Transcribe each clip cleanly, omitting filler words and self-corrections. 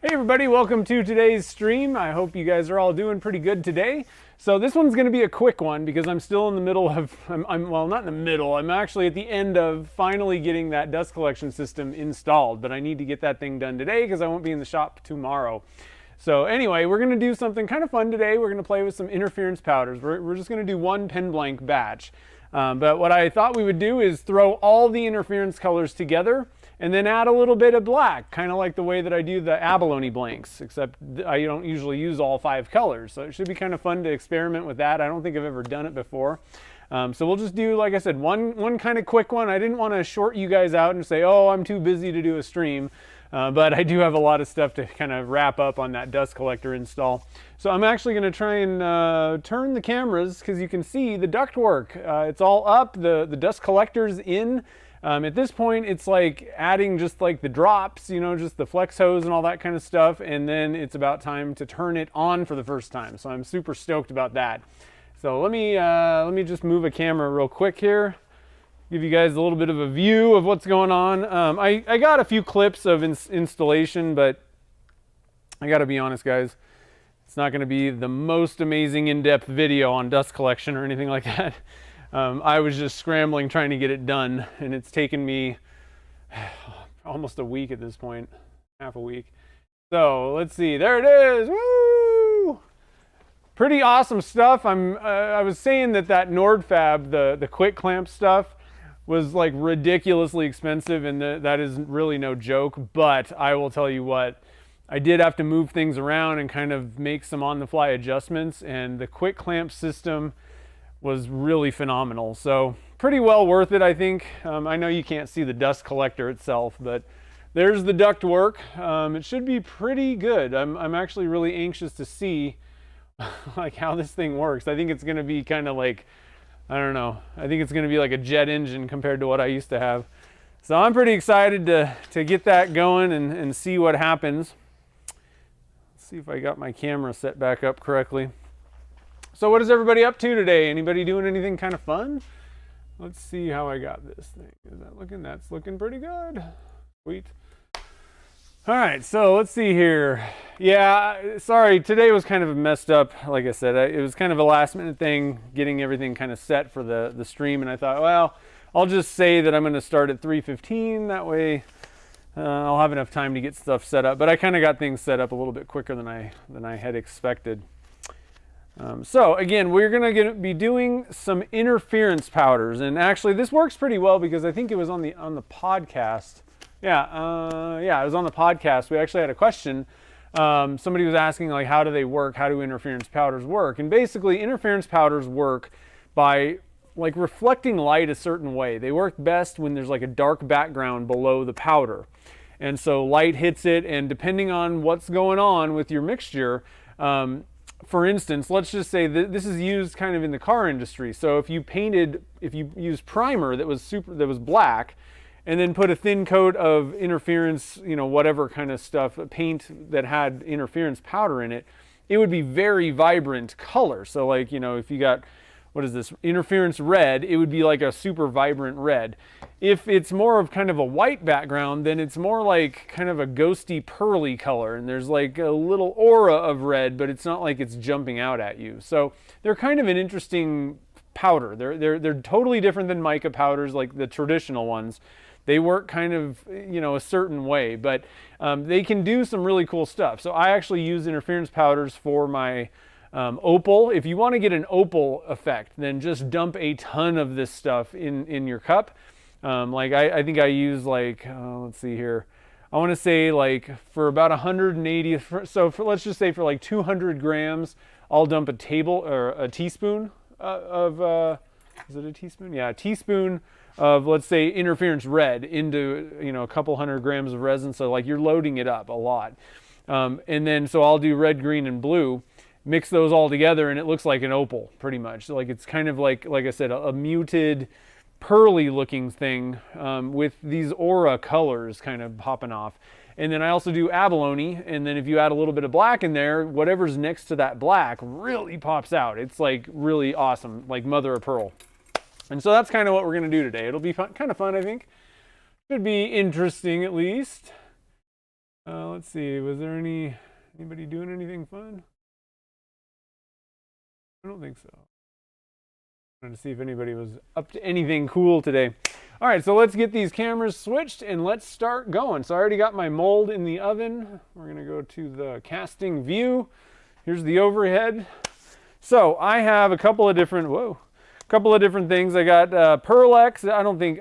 Hey everybody, welcome to today's stream. I hope you guys are all doing pretty good today. So this one's going to be a quick one because I'm still in the middle of, well, not in the middle, I'm actually at the end of finally getting that dust collection system installed, but I need to get that thing done today because I won't be in the shop tomorrow. So anyway, we're going to do something kind of fun today. We're going to play with some interference powders. We're just going to do one pen blank batch. But what I thought we would do is throw all the interference colors together and then add a little bit of black, kind of like the way that I do the abalone blanks, except I don't usually use all 5 colors. So it should be kind of fun to experiment with that. I don't think I've ever done it before. So we'll just do, like I said, one kind of quick one. I didn't want to short you guys out and say, oh, I'm too busy to do a stream. But I do have a lot of stuff to kind of wrap up on that dust collector install. So I'm actually going to try and turn the cameras because you can see the ductwork. It's all up, the dust collector's in. At this point, it's like adding just like the drops, you know, just the flex hose and all that kind of stuff. And then it's about time to turn it on for the first time. So I'm super stoked about that. So let me just move a camera real quick here. Give you guys a little bit of a view of what's going on. I got a few clips of installation, but I got to be honest, guys. It's not going to be the most amazing in-depth video on dust collection or anything like that. I was just scrambling trying to get it done, and it's taken me almost a week at this point, half a week. So let's see, there it is. Woo! Pretty awesome stuff. I was saying that Nordfab, the quick clamp stuff, was like ridiculously expensive, and that is really no joke. But I will tell you what, I did have to move things around and kind of make some on-the-fly adjustments, and the quick clamp system was really phenomenal. So pretty well worth it, I think. I know you can't see the dust collector itself, but there's the duct work. It should be pretty good. I'm actually really anxious to see like how this thing works. I think it's going to be kind of like, I don't know, I think it's going to be like a jet engine compared to what I used to have. So I'm pretty excited to get that going and see what happens. Let's see if I got my camera set back up correctly. So what is everybody up to today? Anybody doing anything kind of fun? Let's see how I got this thing. Is that looking? That's looking pretty good. Sweet. All right, so let's see here. Yeah, sorry, today was kind of messed up. Like I said, it was kind of a last minute thing, getting everything kind of set for the stream, and I thought, well, I'll just say that I'm going to start at 3:15. That way I'll have enough time to get stuff set up. But I kind of got things set up a little bit quicker than I had expected. So again, we're going to be doing some interference powders, and actually this works pretty well because I think it was on the podcast. Yeah, it was on the podcast. We actually had a question. Somebody was asking, like, how do they work? How do interference powders work? And basically, interference powders work by like reflecting light a certain way. They work best when there's like a dark background below the powder, and so light hits it, and depending on what's going on with your mixture. For instance, let's just say that this is used kind of in the car industry. So if you used primer that was black, and then put a thin coat of interference, you know, whatever kind of stuff, paint that had interference powder in it, it would be very vibrant color. So like, you know, if you got, what is this, interference red, it would be like a super vibrant red. If it's more of kind of a white background, then it's more like kind of a ghosty pearly color, and there's like a little aura of red, but it's not like it's jumping out at you. So they're kind of an interesting powder. They're totally different than mica powders, like the traditional ones. They work kind of, you know, a certain way, but they can do some really cool stuff. So I actually use interference powders for my opal. If you want to get an opal effect, then just dump a ton of this stuff in your cup. Like I think I use like, let's see here. I want to say like for about 180, let's just say for like 200 grams, I'll dump a teaspoon of, is it a teaspoon? Yeah, a teaspoon of, let's say, interference red into, you know, a couple 100 grams of resin. So like you're loading it up a lot. And then, so I'll do red, green, and blue, mix those all together, and it looks like an opal pretty much. So like it's kind of like I said, a muted, pearly looking thing with these aura colors kind of popping off. And then I also do abalone, and then if you add a little bit of black in there, whatever's next to that black really pops out. It's like really awesome, like mother of pearl. And so that's kind of what we're going to do today. It'll be kind of fun, I think. Should be interesting at least. Let's see, was there anybody doing anything fun? I don't think so. Trying to see if anybody was up to anything cool today. All right, so let's get these cameras switched and let's start going. So I already got my mold in the oven. We're gonna go to the casting view. Here's the overhead. So I have a couple of different, things. I got Pearlex.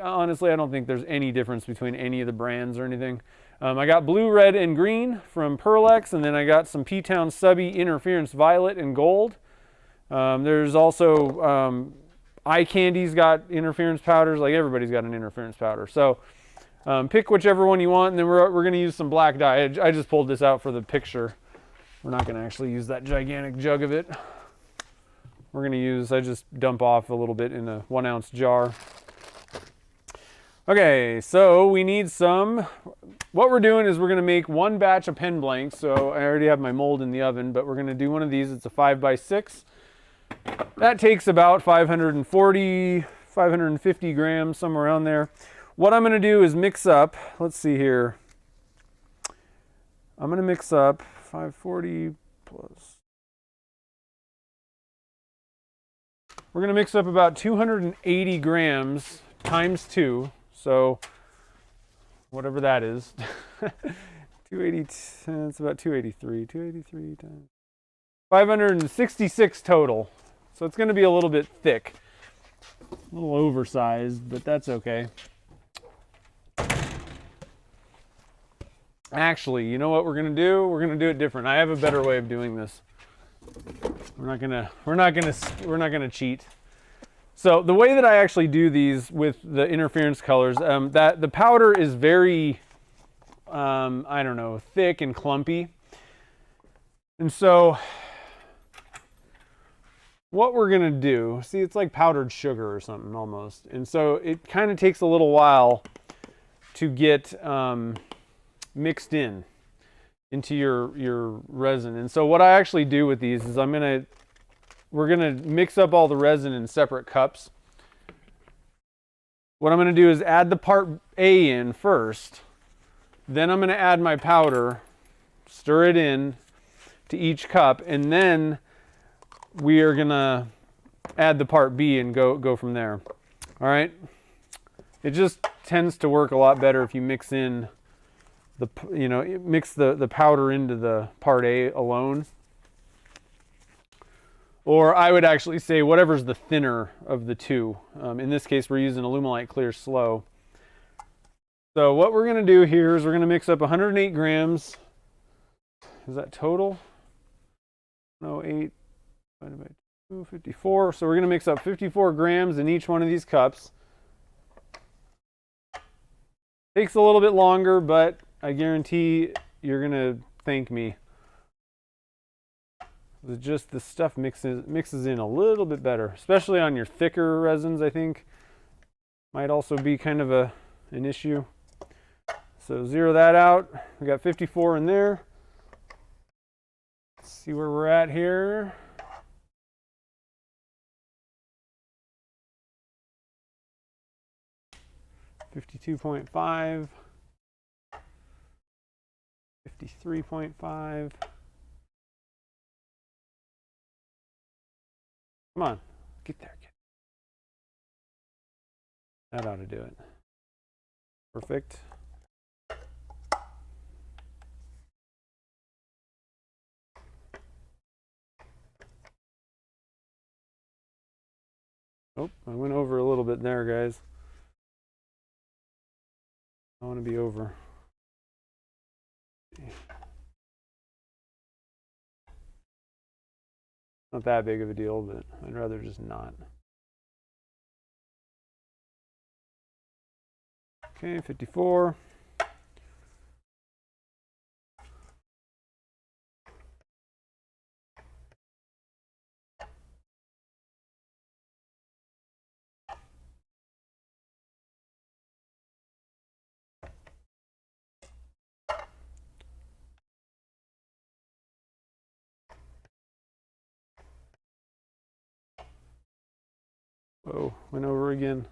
Honestly, I don't think there's any difference between any of the brands or anything. I got blue, red, and green from Pearlex, and then I got some P-Town Subby Interference Violet and Gold. There's also Eye Candy's got interference powders. Like everybody's got an interference powder. So pick whichever one you want, and then we're going to use some black dye. I just pulled this out for the picture. We're not going to actually use that gigantic jug of it. We're going to use, I just dump off a little bit in a 1 ounce jar. Okay, so we need what we're doing is we're going to make one batch of pen blanks. So I already have my mold in the oven, but we're going to do one of these. It's a 5x6. That takes about 540, 550 grams, somewhere around there. What I'm going to do is mix up, let's see here. I'm going to mix up 540 plus. We're going to mix up about 280 grams times 2. So whatever that is. 280, it's about 283. 283 times 566 total. So it's going to be a little bit thick. A little oversized, but that's okay. Actually, you know what we're going to do? We're going to do it different. I have a better way of doing this. We're not going to cheat. So the way that I actually do these with the interference colors, that the powder is very I don't know, thick and clumpy. And so what we're going to do, see, it's like powdered sugar or something almost. And so it kind of takes a little while to get mixed into your resin. And so what I actually do with these is we're going to mix up all the resin in separate cups. What I'm going to do is add the part A in first. Then I'm going to add my powder, stir it in to each cup, and then we are going to add the part B and go from there. All right? It just tends to work a lot better if you mix in mix the powder into the part A alone. Or I would actually say whatever's the thinner of the two. In this case, we're using Alumilite Clear Slow. So what we're going to do here is we're going to mix up 108 grams. Is that total? No, 8 divided by 2, 54. So we're going to mix up 54 grams in each one of these cups. Takes a little bit longer, but I guarantee you're going to thank me. Just the stuff mixes in a little bit better, especially on your thicker resins. I think might also be kind of an issue. So zero that out. We got 54 in there. Let's see where we're at here. $52.5, 53.5. Come on, get there, kid. That ought to do it. Perfect. Oh, I went over a little bit there, guys. I want to be over. Not that big of a deal, but I'd rather just not. Okay, 54. Whoa, went over again.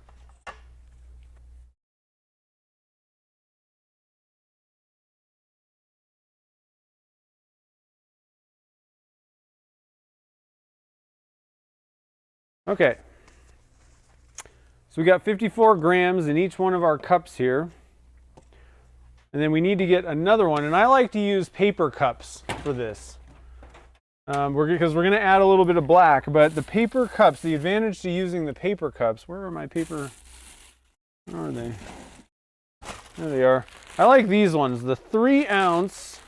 Okay. So we got 54 grams in each one of our cups here. And then we need to get another one. And I like to use paper cups for this. Because we're going to add a little bit of black. But the paper cups, the advantage to using the paper cups, where are my paper? Where are they? There they are. I like these ones, the 3-ounce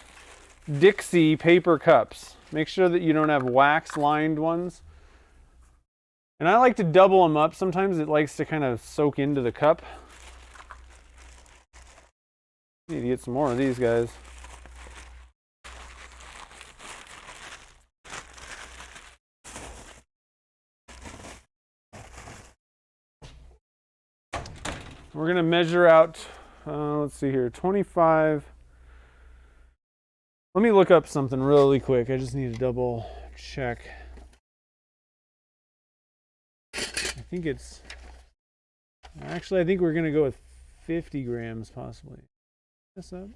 Dixie paper cups. Make sure that you don't have wax-lined ones. And I like to double them up. Sometimes it likes to kind of soak into the cup. Need to get some more of these guys. We're going to measure out, let's see here, 25. Let me look up something really quick. I just need to double check. I think it's, actually, I think we're going to go with 50 grams possibly. This up.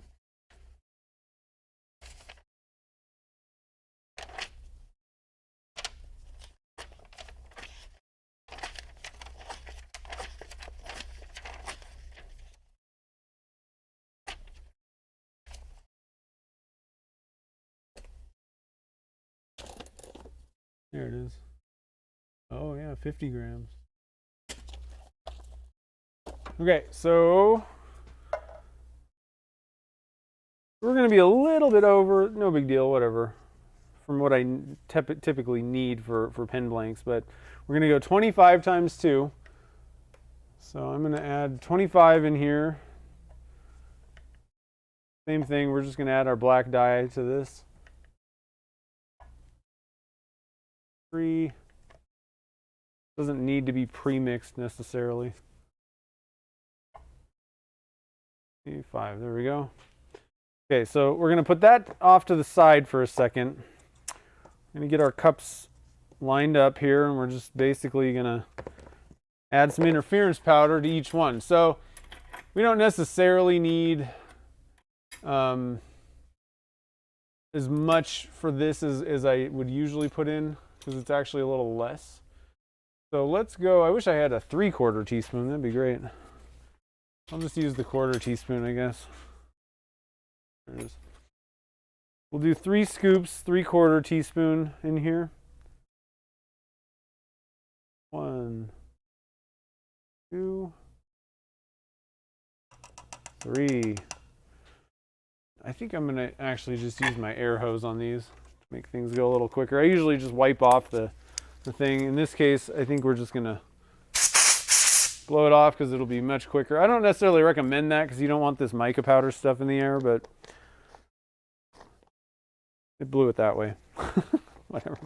There it is. Oh yeah, 50 grams. Okay, so we're going to be a little bit over, no big deal, whatever, from what I typically need for pen blanks, but we're going to go 25 times 2. So I'm going to add 25 in here. Same thing, we're just going to add our black dye to this. 3. Doesn't need to be pre-mixed necessarily. 5, there we go. Okay, so we're going to put that off to the side for a second. We're going to get our cups lined up here, and we're just basically going to add some interference powder to each one. So we don't necessarily need as much for this as I would usually put in, because it's actually a little less. So let's go, I wish I had a 3/4 teaspoon, that'd be great. I'll just use the 1/4 teaspoon, I guess. There it is. We'll do 3 scoops, 3/4 teaspoon in here. 1, 2, 3. I think I'm gonna actually just use my air hose on these to make things go a little quicker. I usually just wipe off the thing. In this case, I think we're just gonna blow it off because it'll be much quicker. I don't necessarily recommend that because you don't want this mica powder stuff in the air, but it blew it that way. Whatever.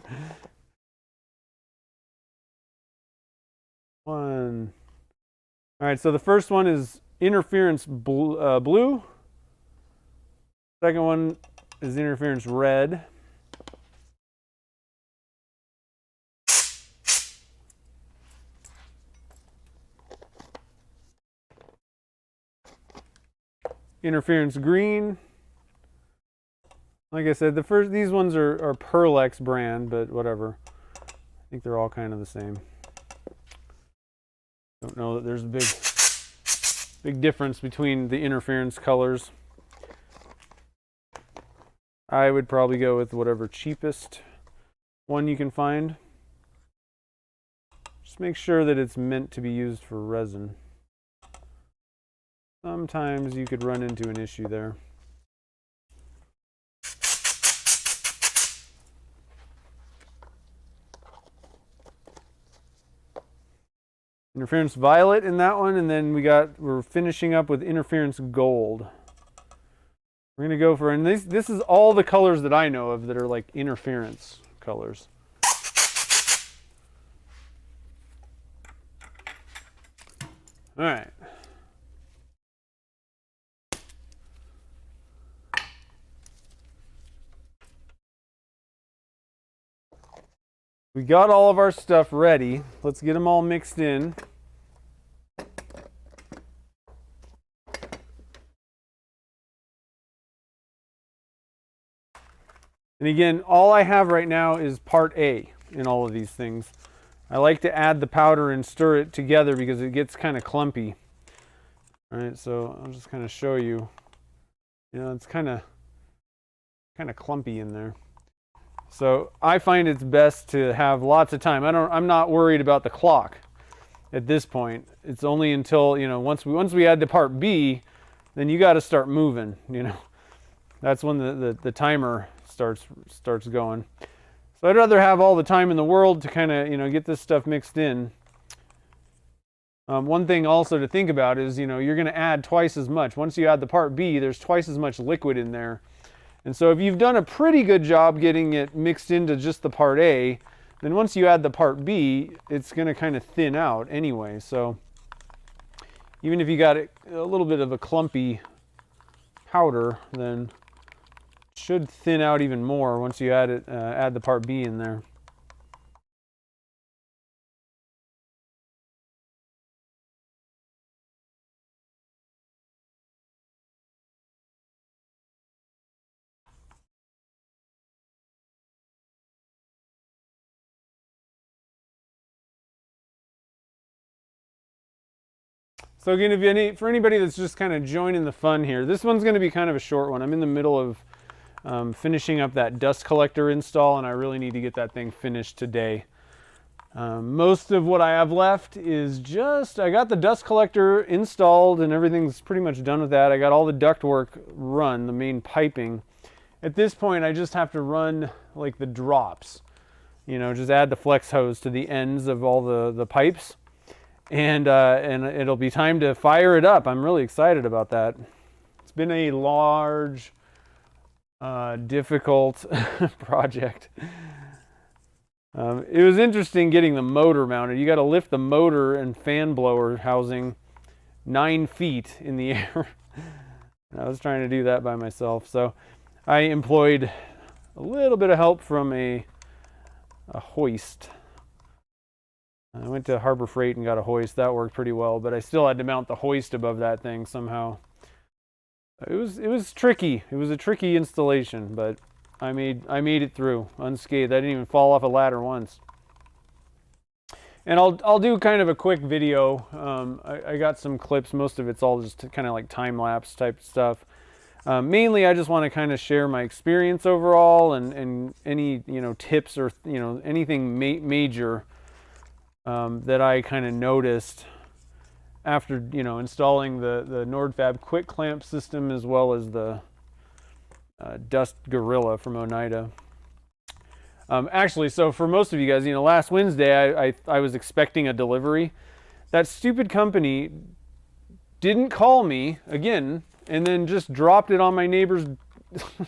1. All right, so the first one is interference blue. Second one is interference red. Interference green. Like I said, these ones are Pearlex brand, but whatever. I think they're all kind of the same. Don't know that there's a big difference between the interference colors. I would probably go with whatever cheapest one you can find. Just make sure that it's meant to be used for resin. Sometimes you could run into an issue there. Interference violet in that one, and then we're finishing up with interference gold. We're gonna go for, and this is all the colors that I know of that are like interference colors. All right. We got all of our stuff ready. Let's get them all mixed in. And again, all I have right now is part A in all of these things. I like to add the powder and stir it together because it gets kind of clumpy. All right, so I'll just kind of show you. You know, it's kind of clumpy in there. So I find it's best to have lots of time. I'm not worried about the clock at this point. It's only until, you know, once we add to part B, then you got to start moving, you know. That's when the timer starts going. So I'd rather have all the time in the world to kind of, you know, get this stuff mixed in. One thing also to think about is, you know, you're going to add twice as much. Once you add the part B, there's twice as much liquid in there. And so if you've done a pretty good job getting it mixed into just the part A, then once you add the part B, it's going to kind of thin out anyway. So even if you got a little bit of a clumpy powder, then it should thin out even more once you add the part B in there. So again, for anybody that's just kind of joining the fun here, this one's going to be kind of a short one. I'm in the middle of finishing up that dust collector install, and I really need to get that thing finished today. Most of what I have left is just, I got the dust collector installed and everything's pretty much done with that. I got all the ductwork run, the main piping. At this point, I just have to run like the drops. You know, just add the flex hose to the ends of all the pipes. And it'll be time to fire it up. I'm really excited about that. It's been a large, difficult project. It was interesting getting the motor mounted. You got to lift the motor and fan blower housing 9 feet in the air. I was trying to do that by myself. So I employed a little bit of help from a hoist. I went to Harbor Freight and got a hoist. That worked pretty well, but I still had to mount the hoist above that thing somehow. It was tricky. It was a tricky installation, but I made it through unscathed. I didn't even fall off a ladder once. And I'll do kind of a quick video. I got some clips. Most of it's all just kind of like time lapse type stuff. Mainly, I just want to kind of share my experience overall and any, you know, tips or, you know, anything major that I kind of noticed after, you know, installing the NordFab quick clamp system as well as the Dust Gorilla from Oneida. Actually, so for most of you guys, you know, last Wednesday I was expecting a delivery. That stupid company didn't call me again and then just dropped it on my neighbor's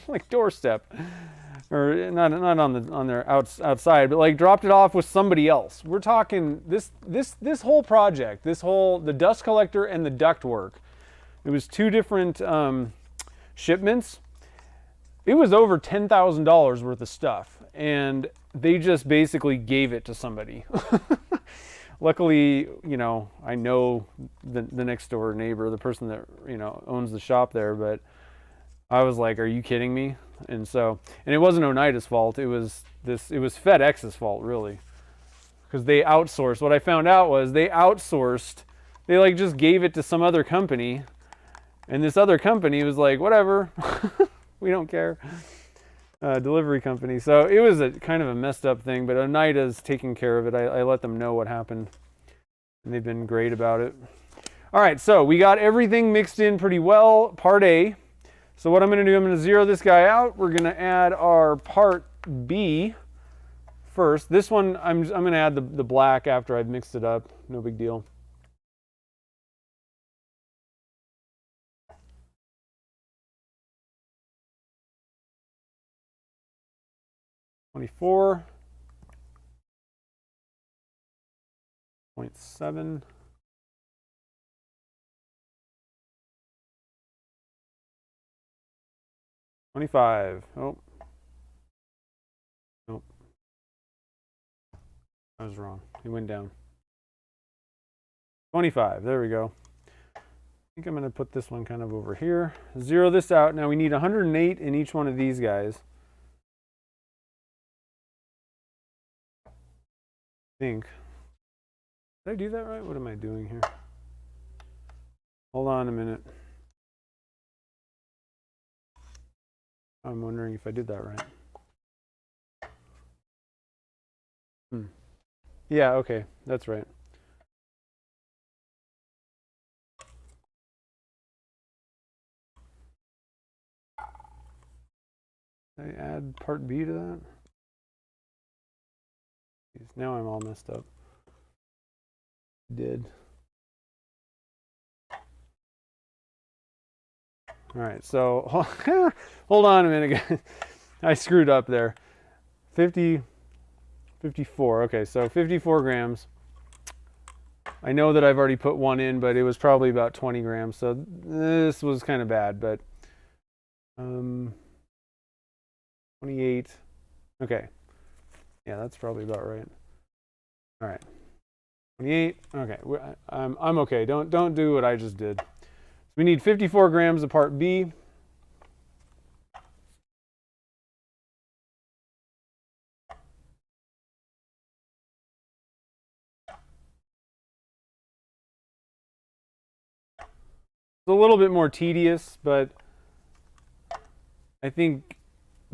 like doorstep. Or not on their outside, but like dropped it off with somebody else. We're talking this whole project, the dust collector and the ductwork. It was 2 different shipments. It was over $10,000 worth of stuff, and they just basically gave it to somebody. Luckily, you know, I know the next door neighbor, the person that, you know, owns the shop there, but I was like, are you kidding me? And it wasn't Oneida's fault. It was FedEx's fault, really, because they outsourced. What I found out was they outsourced. They like just gave it to some other company, and this other company was like, whatever, we don't care. Delivery company. So it was a kind of a messed up thing, but Oneida's taking care of it. I let them know what happened, and they've been great about it. All right, so we got everything mixed in pretty well. Part A. So what I'm going to do, I'm going to zero this guy out. We're going to add our part B first. This one, I'm going to add the black after I've mixed it up. No big deal. $24.7. 25. Oh. Nope. I was wrong. It went down. 25. There we go. I think I'm going to put this one kind of over here. Zero this out. Now we need 108 in each one of these guys. I think. Did I do that right? What am I doing here? Hold on a minute. I'm wondering if I did that right. Yeah, okay, that's right. Did I add part B to that? Jeez, now I'm all messed up. Did. All right, so hold on a minute, guys. I screwed up there. 50, 54. Okay, so 54 grams. I know that I've already put one in, but it was probably about 20 grams. So this was kind of bad, but 28. Okay. Yeah, that's probably about right. All right. 28. Okay. I'm okay. Don't do what I just did. We need 54 grams of part B. It's a little bit more tedious, but I think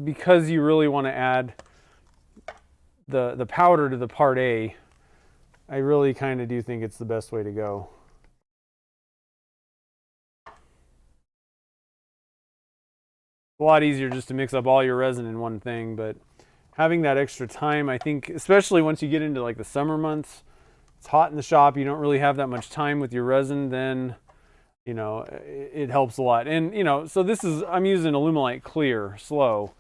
because you really want to add the powder to the part A, I really kind of do think it's the best way to go. It's a lot easier just to mix up all your resin in one thing, but having that extra time, I think, especially once you get into like the summer months, it's hot in the shop, you don't really have that much time with your resin, then it helps a lot. And so I'm using Alumilite Clear Slow,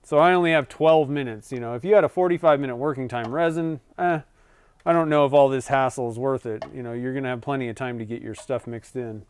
so I only have 12 minutes. If you had a 45-minute working time resin, I don't know if all this hassle is worth it. You're gonna have plenty of time to get your stuff mixed in.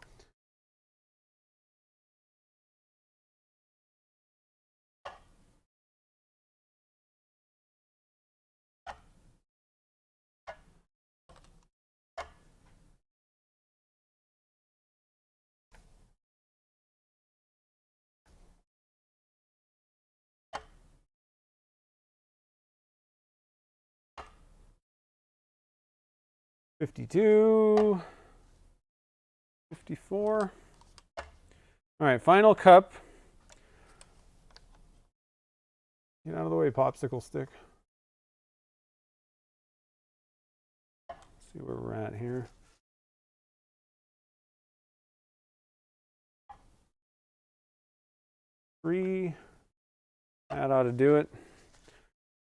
$52, $54. All right, final cup. Get out of the way, popsicle stick. Let's see where we're at here. Three. That ought to do it.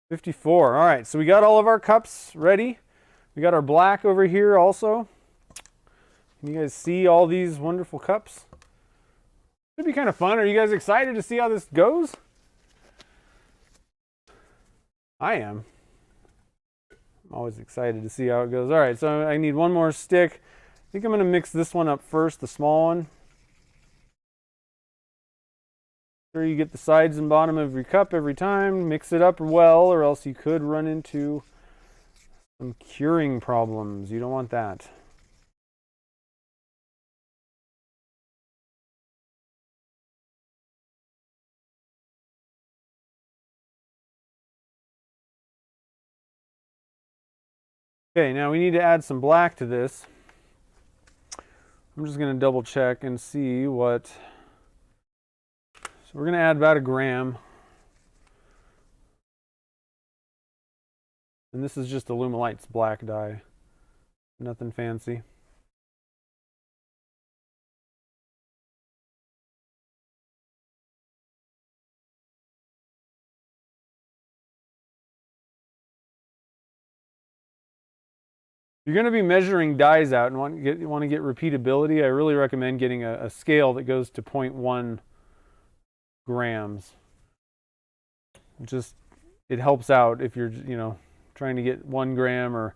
54. All right, so we got all of our cups ready. We got our black over here also. Can you guys see all these wonderful cups? Should be kind of fun. Are you guys excited to see how this goes? I am. I'm always excited to see how it goes. All right, so I need one more stick. I think I'm going to mix this one up first, the small one. Sure you get the sides and bottom of your cup every time. Mix it up well, or else you could run into some curing problems. You don't want that. Okay, now we need to add some black to this. I'm just going to double check and see what. So we're going to add about 1 gram. And this is just Alumilite's black dye. Nothing fancy. If you're going to be measuring dyes out and want to get repeatability, I really recommend getting a scale that goes to 0.1 grams. It helps out if you're trying to get 1 gram, or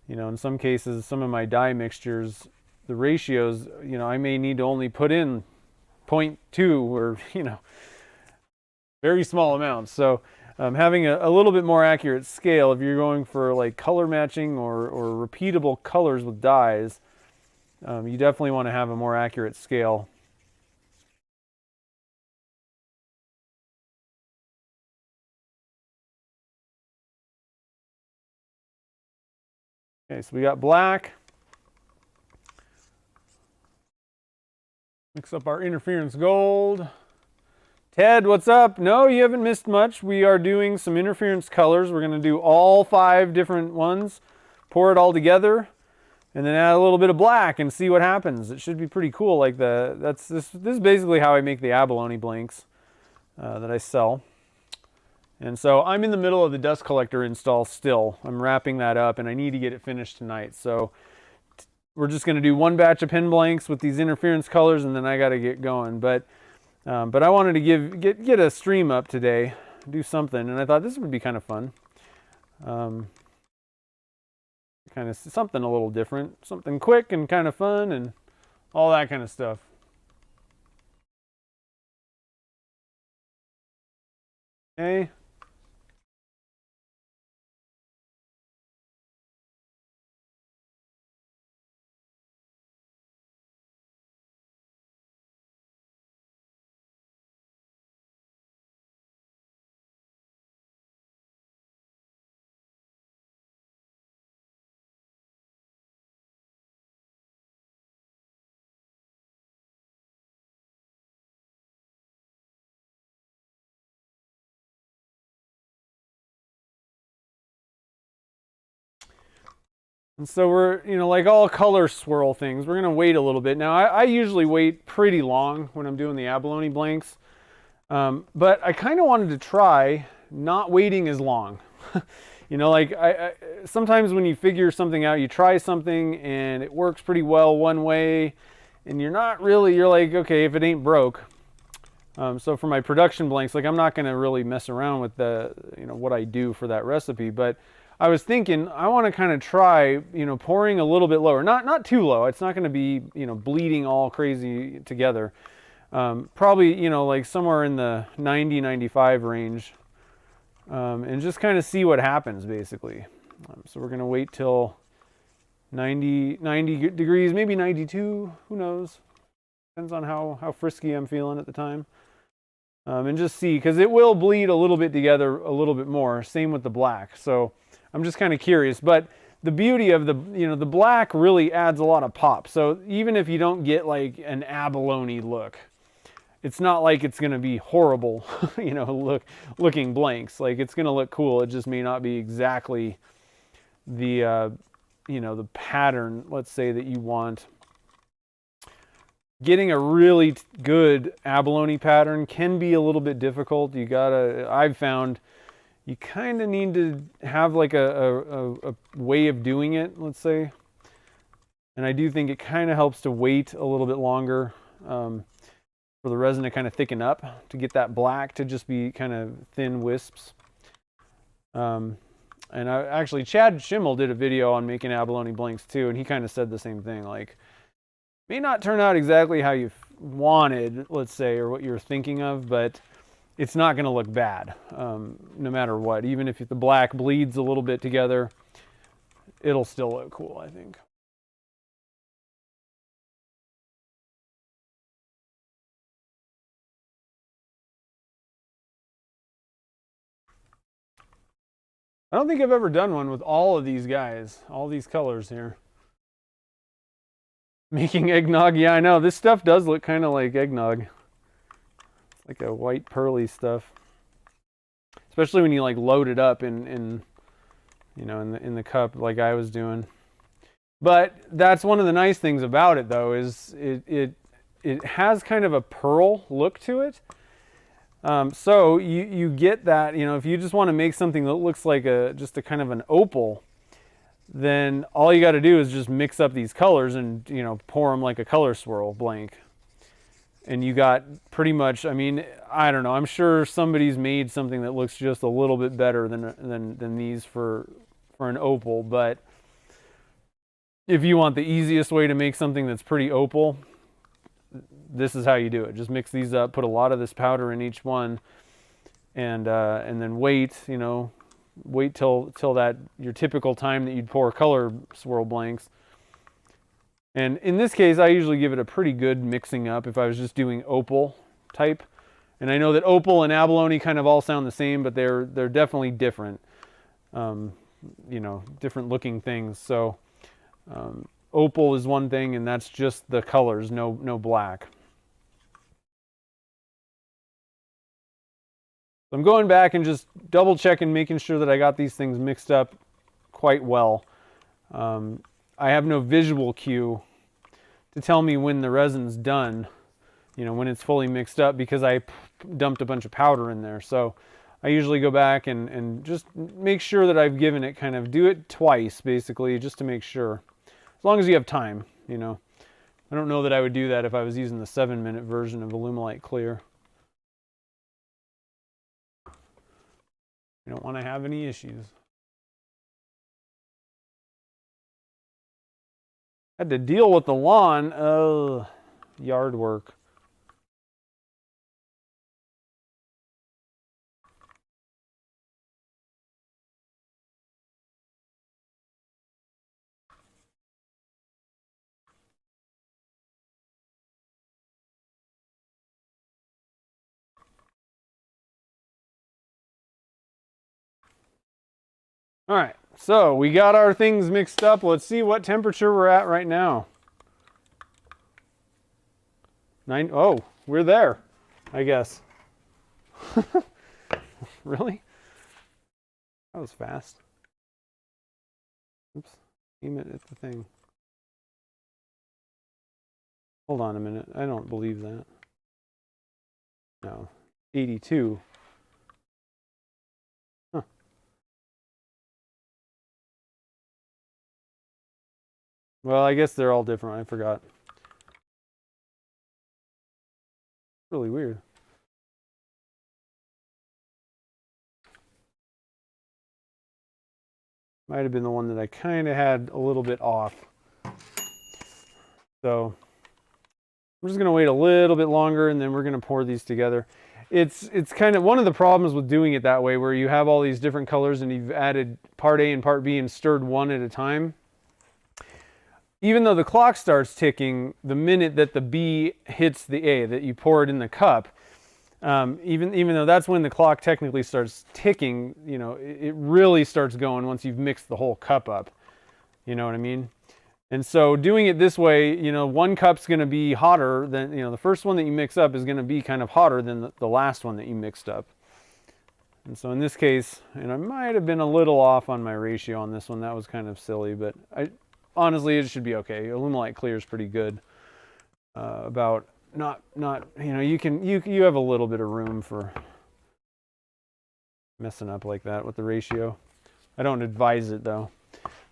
in some cases, some of my dye mixtures, the ratios, I may need to only put in 0.2 or very small amounts. So having a little bit more accurate scale, if you're going for like color matching or repeatable colors with dyes, you definitely want to have a more accurate scale. Okay, so we got black. Mix up our interference gold. Ted, what's up? No, you haven't missed much. We are doing some interference colors. We're going to do all 5 different ones, pour it all together, and then add a little bit of black and see what happens. It should be pretty cool. Like this is basically how I make the abalone blanks that I sell. And so I'm in the middle of the dust collector install still. I'm wrapping that up, and I need to get it finished tonight. So we're just going to do 1 batch of pen blanks with these interference colors, and then I got to get going. But I wanted to get a stream up today, do something, and I thought this would be kind of fun. Kind of something a little different, something quick and kind of fun and all that kind of stuff. Okay. And so we're, like all color swirl things, we're going to wait a little bit. Now, I usually wait pretty long when I'm doing the abalone blanks, but I kind of wanted to try not waiting as long. Like sometimes when you figure something out, you try something and it works pretty well one way, and you're like, okay, if it ain't broke. So for my production blanks, like I'm not going to really mess around with what I do for that recipe, but I was thinking I want to kind of try, pouring a little bit lower, not too low. It's not going to be, bleeding all crazy together. Probably, like somewhere in the 90, 95 range, and just kind of see what happens basically. So we're going to wait till 90 degrees, maybe 92, who knows? Depends on how frisky I'm feeling at the time. And just see, because it will bleed a little bit together a little bit more. Same with the black. So I'm just kind of curious, but the beauty of the black really adds a lot of pop. So even if you don't get like an abalone look, it's not like it's going to be horrible, looking blanks. Like it's going to look cool. It just may not be exactly the, the pattern, let's say, that you want. Getting a really good abalone pattern can be a little bit difficult. I've found you kind of need to have like a way of doing it, let's say. And I do think it kind of helps to wait a little bit longer for the resin to kind of thicken up, to get that black to just be kind of thin wisps. And actually, Chad Schimmel did a video on making abalone blanks too, and he kind of said the same thing, like, may not turn out exactly how you wanted, let's say, or what you're thinking of, but it's not going to look bad, no matter what. Even if the black bleeds a little bit together, it'll still look cool, I think. I don't think I've ever done one with all of these guys, all these colors here. Making eggnog, yeah, I know. This stuff does look kind of like eggnog. It's like a white pearly stuff. Especially when you like load it up in the cup like I was doing. But that's one of the nice things about it though, is it has kind of a pearl look to it. So you get that, if you just want to make something that looks like just a kind of an opal, then all you got to do is just mix up these colors and, pour them like a color swirl blank. And you got pretty much, I mean, I don't know, I'm sure somebody's made something that looks just a little bit better than these for an opal. But if you want the easiest way to make something that's pretty opal, this is how you do it. Just mix these up, put a lot of this powder in each one, and then wait till that your typical time that you'd pour color swirl blanks. And in this case, I usually give it a pretty good mixing up if I was just doing opal type. And I know that opal and abalone kind of all sound the same, but they're definitely different. you know, different looking things. So opal is one thing, and that's just the colors, no black. I'm going back and just double checking, making sure that I got these things mixed up quite well. I have no visual cue to tell me when the resin's done, you know, when it's fully mixed up, because I dumped a bunch of powder in there. So I usually go back and just make sure that I've given it, kind of do it twice, basically, just to make sure. As long as you have time, you know. I don't know that I would do that if I was using the 7-minute version of Alumilite Clear. You don't want to have any issues. Had to deal with the lawn. Oh, yard work. All right, so we got our things mixed up. Let's see what temperature we're at right now. Oh, we're there, I guess. Really? That was fast. Oops, aim it at the thing. Hold on a minute, I don't believe that. No, 82. Huh. Well, I guess they're all different, I forgot. Really weird. Might have been the one that I kind of had a little bit off. So I'm just going to wait a little bit longer, and then we're going to pour these together. It's kind of one of the problems with doing it that way, where you have all these different colors and you've added part A and part B and stirred one at a time. Even though the clock starts ticking the minute that the B hits the A, that you pour it in the cup, even though that's when the clock technically starts ticking, you know, it really starts going once you've mixed the whole cup up. You know what I mean? And so doing it this way, you know, one cup's going to be hotter than, you know, the first one that you mix up is going to be kind of hotter than the last one that you mixed up. And so in this case, and I might have been a little off on my ratio on this one. That was kind of silly, but honestly, it should be okay. Alumilite Clear is pretty good about not, you know, you have a little bit of room for messing up like that with the ratio. I don't advise it though.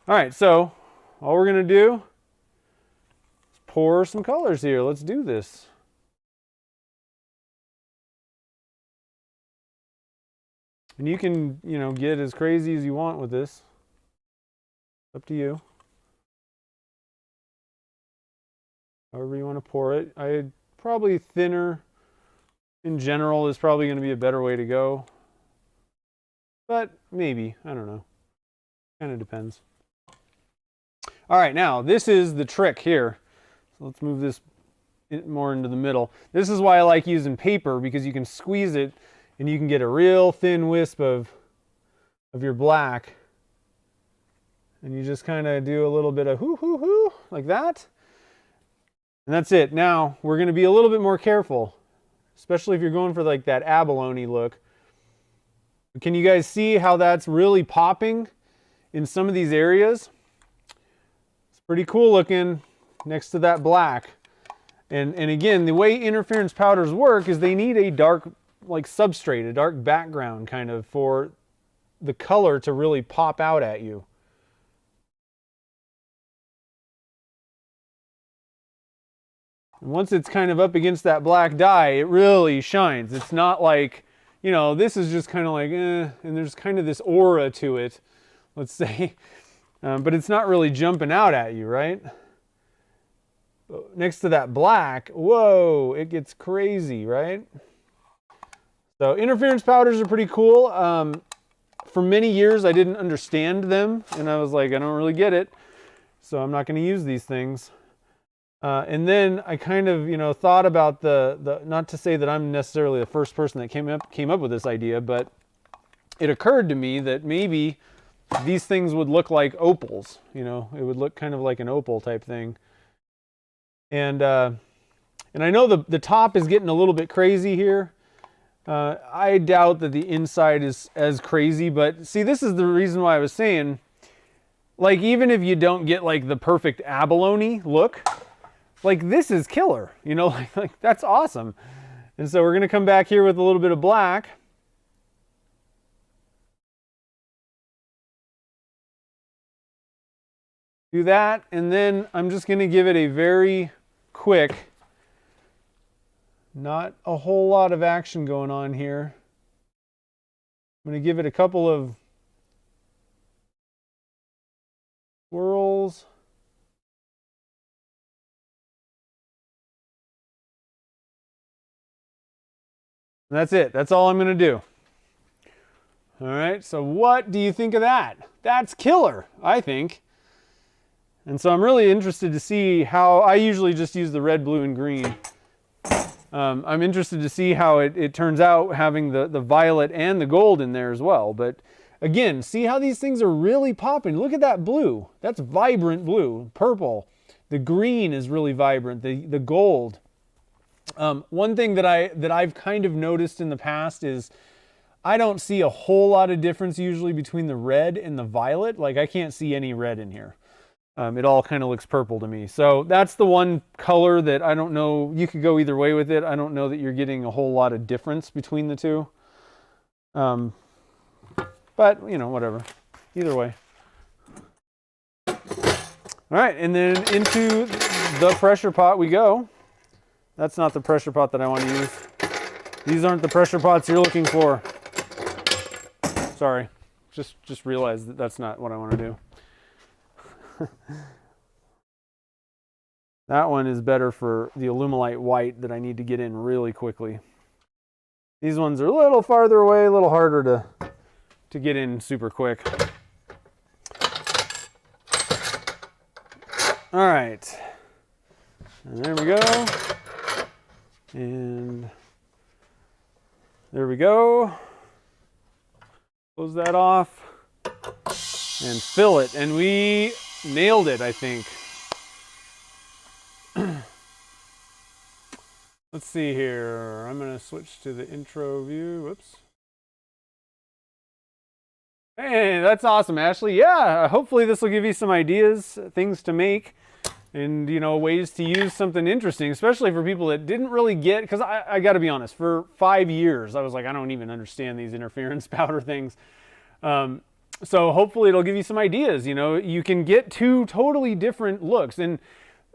All right, so all we're gonna do is pour some colors here. Let's do this. And you can, you know, get as crazy as you want with this. Up to you. However you want to pour it. Probably thinner in general is probably going to be a better way to go. But maybe, I don't know. Kind of depends. All right, now this is the trick here. So let's move this more into the middle. This is why I like using paper, because you can squeeze it and you can get a real thin wisp of your black. And you just kind of do a little bit of hoo hoo hoo like that. And that's it. Now we're going to be a little bit more careful, especially if you're going for like that abalone look. Can you guys see how that's really popping in some of these areas? It's pretty cool looking next to that black. And again, the way interference powders work is they need a dark, like substrate, a dark background kind of for the color to really pop out at you. And once it's kind of up against that black dye, it really shines. It's not like, you know, this is just kind of like, and there's kind of this aura to it, let's say. But it's not really jumping out at you, right? Next to that black, whoa, it gets crazy, right? So interference powders are pretty cool. For many years, I didn't understand them, and I was like, I don't really get it, so I'm not going to use these things. And then I kind of, you know, thought about the not to say that I'm necessarily the first person that came up with this idea, but it occurred to me that maybe these things would look like opals. You know, it would look kind of like an opal type thing. And I know the top is getting a little bit crazy here. I doubt that the inside is as crazy, but see, this is the reason why I was saying, like, even if you don't get like the perfect abalone look, like this is killer, you know, like that's awesome. And so we're going to come back here with a little bit of black. Do that, and then I'm just going to give it a very quick, not a whole lot of action going on here. I'm going to give it a couple of swirls. And that's it. That's all I'm going to do. All right, so what do you think of that? That's killer, I think. And so I'm really interested to see how, I usually just use the red, blue, and green. I'm interested to see how it turns out having the violet and the gold in there as well. But again, see how these things are really popping. Look at that blue. That's vibrant blue. Purple. The green is really vibrant. The gold. One thing that I've kind of noticed in the past is I don't see a whole lot of difference usually between the red and the violet. Like I can't see any red in here. It all kind of looks purple to me. So that's the one color that I don't know. You could go either way with it. I don't know that you're getting a whole lot of difference between the two. But, you know, whatever. Either way. All right, and then into the pressure pot we go. That's not the pressure pot that I want to use. These aren't the pressure pots you're looking for. Sorry. Just realize that that's not what I want to do. That one is better for the Alumilite white that I need to get in really quickly. These ones are a little farther away, a little harder to get in super quick. All right. And there we go. And there we go. Close that off and fill it. And we nailed it, I think. Let's see here. I'm going to switch to the intro view. Whoops. Hey, that's awesome, Ashley. Yeah, hopefully this will give you some ideas, things to make, and, you know, ways to use something interesting, especially for people that didn't really get, because I got to be honest, for 5 years, I was like, I don't even understand these interference powder things. So hopefully it'll give you some ideas. You know, you can get two totally different looks, and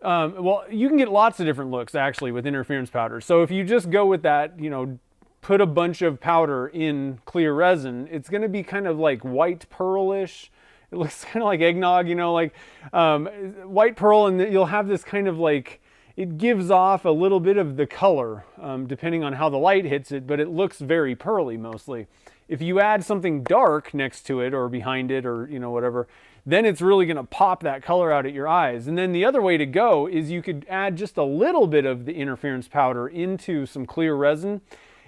well, you can get lots of different looks actually with interference powder. So if you just go with that, you know, put a bunch of powder in clear resin, it's going to be kind of like white pearlish. It looks kind of like eggnog, you know, like white pearl, and you'll have this kind of like, it gives off a little bit of the color depending on how the light hits it, but it looks very pearly mostly. If you add something dark next to it or behind it or, you know, whatever, then it's really going to pop that color out at your eyes. And then the other way to go is you could add just a little bit of the interference powder into some clear resin,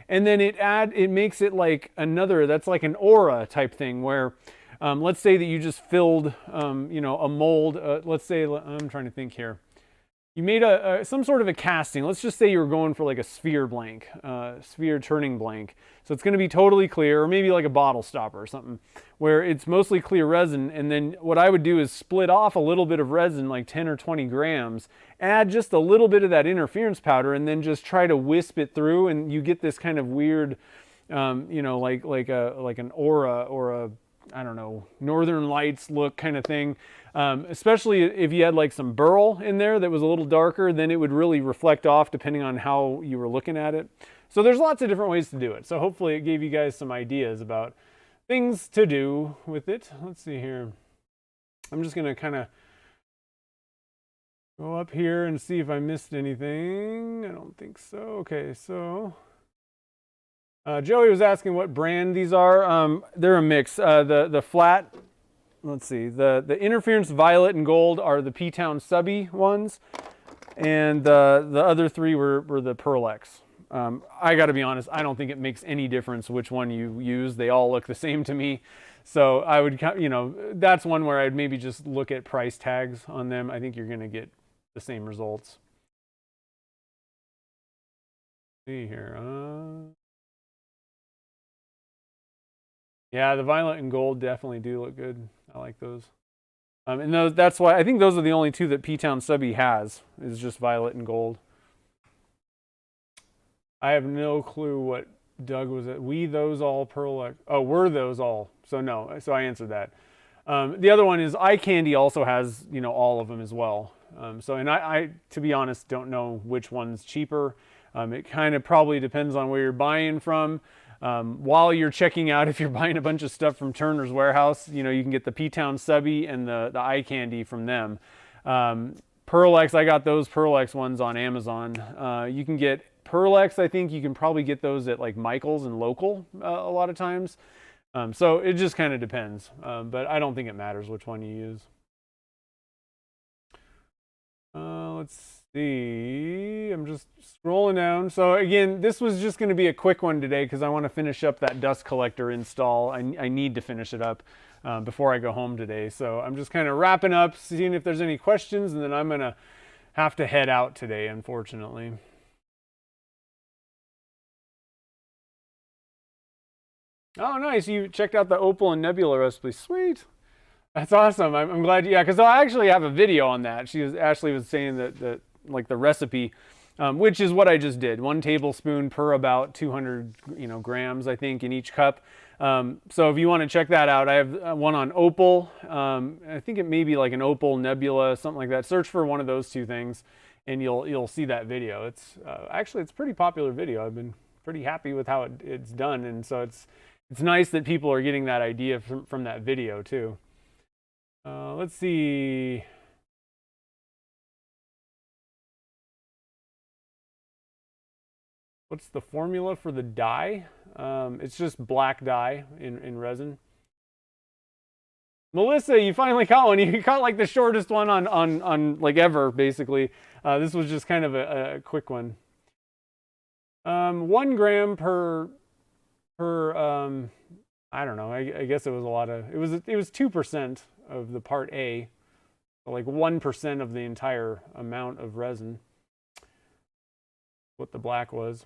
and then it makes it like another, that's like an aura type thing where let's say that you just filled you know, a mold, let's say, I'm trying to think here. You made some sort of a casting. Let's just say you were going for like a sphere blank, sphere turning blank. So it's going to be totally clear, or maybe like a bottle stopper or something, where it's mostly clear resin. And then what I would do is split off a little bit of resin, like 10 or 20 grams, add just a little bit of that interference powder, and then just try to wisp it through, and you get this kind of weird, you know, like an aura or a, I don't know, Northern Lights look kind of thing. Especially if you had like some burl in there that was a little darker, then it would really reflect off depending on how you were looking at it. So there's lots of different ways to do it. So hopefully it gave you guys some ideas about things to do with it. Let's see here. I'm just going to kind of go up here and see if I missed anything. I don't think so. Okay, so Joey was asking what brand these are. They're a mix. The flat, let's see, the interference violet and gold are the P-Town subby ones, and the other three were the Pearl X. I got to be honest, I don't think it makes any difference which one you use. They all look the same to me. So I would, that's one where I'd maybe just look at price tags on them. I think you're going to get the same results. See here. Yeah, the violet and gold definitely do look good. I like those. And that's why I think those are the only two that P-Town Subby has, is just violet and gold. I have no clue what Doug was at. Those all Pearl. Oh, were those all? So no. So I answered that. The other one is Eye Candy also has, all of them as well. And I, to be honest, don't know which one's cheaper. It kind of probably depends on where you're buying from. While you're checking out, if you're buying a bunch of stuff from Turner's Warehouse, you can get the P-Town Subby and the Eye Candy from them. Pearl-X, I got those Pearl-X ones on Amazon. You can get Pearl-X, I think you can probably get those at like Michael's and Local a lot of times. So it just kind of depends. But I don't think it matters which one you use. Let's see. I'm just scrolling down. So again, this was just going to be a quick one today because I want to finish up that dust collector install. I need to finish it up before I go home today. So I'm just kind of wrapping up, seeing if there's any questions, and then I'm going to have to head out today, unfortunately. Oh, nice. You checked out the Opal and Nebula recipe. Sweet. That's awesome. I'm glad. Yeah, because I actually have a video on that. Ashley was saying that like the recipe, which is what I just did. 1 tablespoon per about 200 grams, I think, in each cup. So if you want to check that out, I have one on Opal. I think it may be like an Opal Nebula, something like that. Search for one of those two things, and you'll see that video. It's actually it's a pretty popular video. I've been pretty happy with how it's done, and so it's nice that people are getting that idea from that video too. Let's see. What's the formula for the dye? It's just black dye in resin. Melissa, you finally caught one. You caught like the shortest one on like ever, basically. This was just kind of a quick one. 1 gram per I don't know. I guess it was a lot of. It was 2% of the part A, so like 1% of the entire amount of resin. What the black was.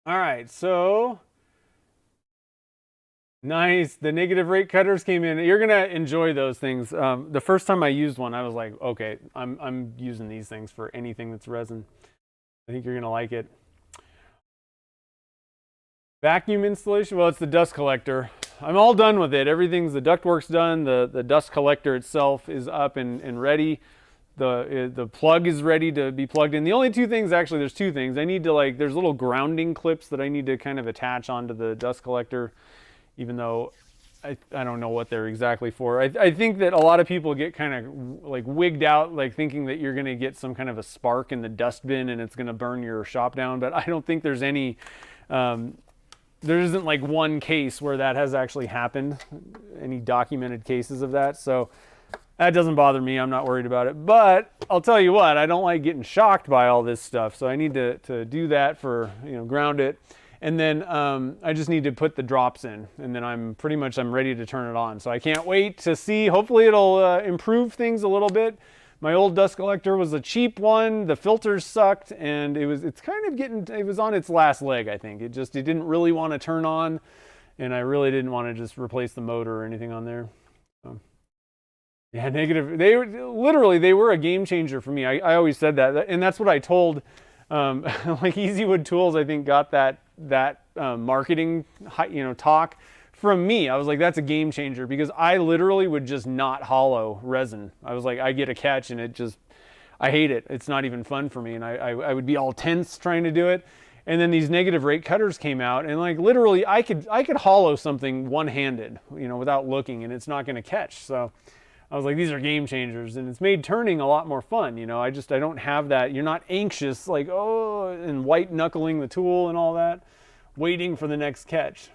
All right, so nice. The negative rate cutters came in. You're gonna enjoy those things. The first time I used one, I was like, okay, I'm using these things for anything that's resin. I think you're gonna like it. Vacuum installation. Well, it's the dust collector. I'm all done with it. Everything's, the ductwork's done. The dust collector itself is up and ready. The plug is ready to be plugged in. The only two things, actually, there's two things. I need to there's little grounding clips that I need to kind of attach onto the dust collector, even though I don't know what they're exactly for. I think that a lot of people get kind of like wigged out, like thinking that you're going to get some kind of a spark in the dust bin and it's going to burn your shop down. But I don't think there's any, there isn't like one case where that has actually happened, any documented cases of that. So that doesn't bother me. I'm not worried about it. But I'll tell you what, I don't like getting shocked by all this stuff. So I need to do that for, ground it. And then I just need to put the drops in. And then I'm ready to turn it on. So I can't wait to see. Hopefully it'll improve things a little bit. My old dust collector was a cheap one. The filters sucked, and it was on its last leg, I think. It didn't really want to turn on, and I really didn't want to just replace the motor or anything on there. So, yeah, negative. They were a game changer for me. I always said that, and that's what I told. Like Easywood Tools, I think got that marketing talk from me. I was like, that's a game changer, because I literally would just not hollow resin. I was like, I get a catch and I hate it. It's not even fun for me. And I would be all tense trying to do it. And then these negative rate cutters came out, and like literally I could hollow something one-handed, without looking, and it's not going to catch. So I was like, these are game changers, and it's made turning a lot more fun. I don't have that. You're not anxious, like, oh, and white knuckling the tool and all that, waiting for the next catch.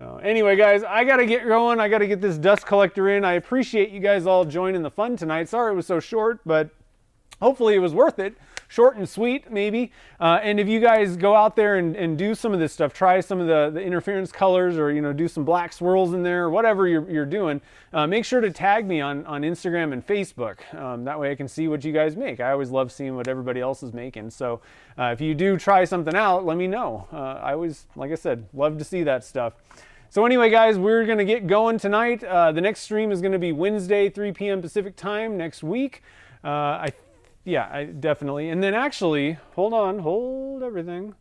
So anyway, guys, I got to get going. I got to get this dust collector in. I appreciate you guys all joining the fun tonight. Sorry it was so short, but hopefully it was worth it. Short and sweet, maybe. And if you guys go out there and do some of this stuff, try some of the interference colors, or do some black swirls in there, or whatever you're doing, make sure to tag me on Instagram and Facebook. That way I can see what you guys make. I always love seeing what everybody else is making. So if you do try something out, let me know. I always, like I said, love to see that stuff. So anyway, guys, we're going to get going tonight. The next stream is going to be Wednesday, 3 p.m. Pacific time next week. Yeah, definitely. And then actually, hold everything.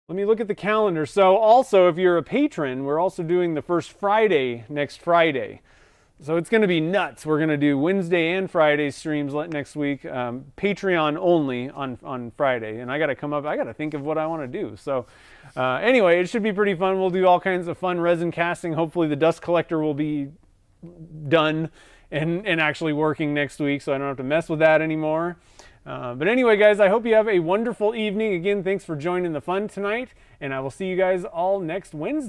Let me look at the calendar. So also, if you're a patron, we're also doing the first Friday next Friday. So it's going to be nuts. We're going to do Wednesday and Friday streams next week. Patreon only on Friday. And I got to think of what I want to do. So anyway, it should be pretty fun. We'll do all kinds of fun resin casting. Hopefully the dust collector will be done and actually working next week, so I don't have to mess with that anymore. But anyway, guys, I hope you have a wonderful evening. Again, thanks for joining the fun tonight, and I will see you guys all next Wednesday.